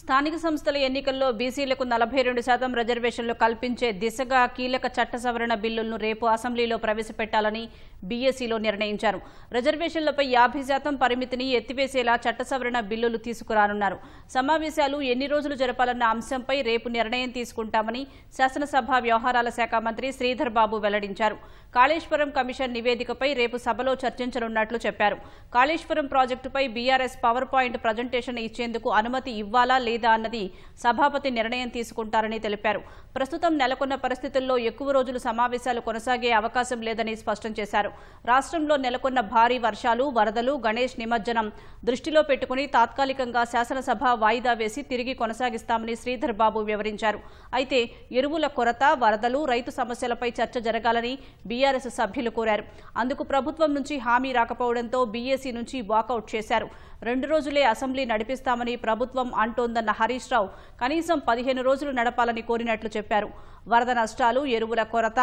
స్థానిక సంస్థల ఎన్నికల్లో బీసీలకు 42% రిజర్వేషన్లు కల్పించే దిశగా కీలక చట్ట సవరణ బిల్లులను రేపు అసెంబ్లీలో ప్రవేశపెట్టాలని బీఎస్సీలో నిర్ణయించారు. రిజర్వేషన్లపై 50% పరిమితిని ఎత్తివేసేలా చట్ట సవరణ బిల్లులు తీసుకురానున్నారు. సమావేశాలు ఎన్ని రోజులు జరపాలన్న అంశంపై రేపు నిర్ణయం తీసుకుంటామని శాసనసభ వ్యవహారాల శాఖ మంత్రి శ్రీధర్ బాబు వెల్లడించారు. కాళేశ్వరం కమిషన్ నివేదికపై రేపు సభలో చర్చించనున్నట్లు చెప్పారు. కాళేశ్వరం ప్రాజెక్టుపై బీఆర్ఎస్ పవర్ పాయింట్ ప్రజెంటేషన్ ఇచ్చేందుకు అనుమతి ఇవ్వాలా లేదా అన్నది సభాపతి నిర్ణయం తీసుకుంటారని తెలిపారు. ప్రస్తుతం నెలకొన్న పరిస్థితుల్లో ఎక్కువ రోజులు సమావేశాలు కొనసాగే అవకాశం లేదని స్పష్టం చేశారు. రాష్ట్రంలో నెలకొన్న భారీ వర్షాలు, వరదలు, గణేష్ నిమజ్జనం దృష్టిలో పెట్టుకుని తాత్కాలికంగా శాసనసభ వాయిదా వేసి తిరిగి కొనసాగిస్తామని శ్రీధర్ బాబు వివరించారు. అయితే ఎరువుల కొరత, వరదలు, రైతు సమస్యలపై చర్చ జరగాలని బీఆర్ఎస్ సభ్యులు కోరారు. అందుకు ప్రభుత్వం నుంచి హామీ రాకపోవడంతో బీఏసీ నుంచి వాకౌట్ చేశారు. 2 రోజులే అసెంబ్లీ నడిపిస్తామని ప్రభుత్వం అంటోందన్న హరీష్ రావు కనీసం 15 రోజులు నడపాలని కోరినట్లు చెప్పారు. వరద నష్టాలు, ఎరువుల కొరత,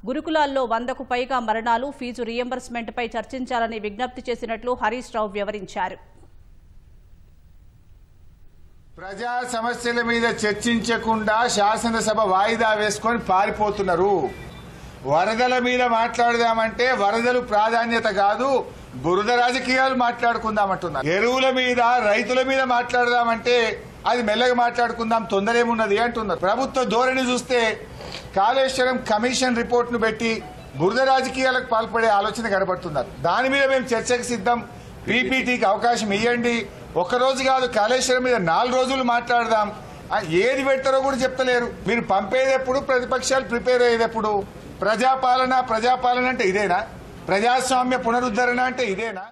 గురుకులాల్లో 100కు పైగా మరణాలు, ఫీజు రీయింబర్స్మెంట్పై చర్చించాలని విజ్ఞప్తి చేసినట్లు హరీష్ రావు వివరించారు. ప్రజా సమస్యల మీద చర్చించకుండా శాసనసభ వాయిదా వేసుకొని పారిపోతున్నారు. వరదల మీద మాట్లాడదామంటే వరదలు ప్రాధాన్యత కాదు, బురద రాజకీయాలు మాట్లాడుకుందామంటున్నారు. ఎరువుల మీద, రైతుల మీద మాట్లాడదామంటే అది మెల్లగా మాట్లాడుకుందాం, తొందరేమున్నది అంటున్నారు. ప్రభుత్వ ధోరణి చూస్తే కాళేశ్వరం కమిషన్ రిపోర్ట్ ను పెట్టి బురద రాజకీయాలకు పాల్పడే ఆలోచన కనబడుతున్నారు. దాని మీద మేము చర్చకు సిద్ధం, పీపీటీకి అవకాశం ఇవ్వండి. ఒక్కరోజు కాదు, కాళేశ్వరం మీద 4 రోజులు మాట్లాడదాం. ఏది పెడతారో కూడా చెప్తలేరు. మీరు పంపేదెప్పుడు, ప్రతిపక్షాలు ప్రిపేర్ అయ్యేదెప్పుడు? ప్రజాపాలన అంటే ఇదేనా? ప్రజాస్వామ్య పునరుద్ధరణ అంటే ఇదేనా?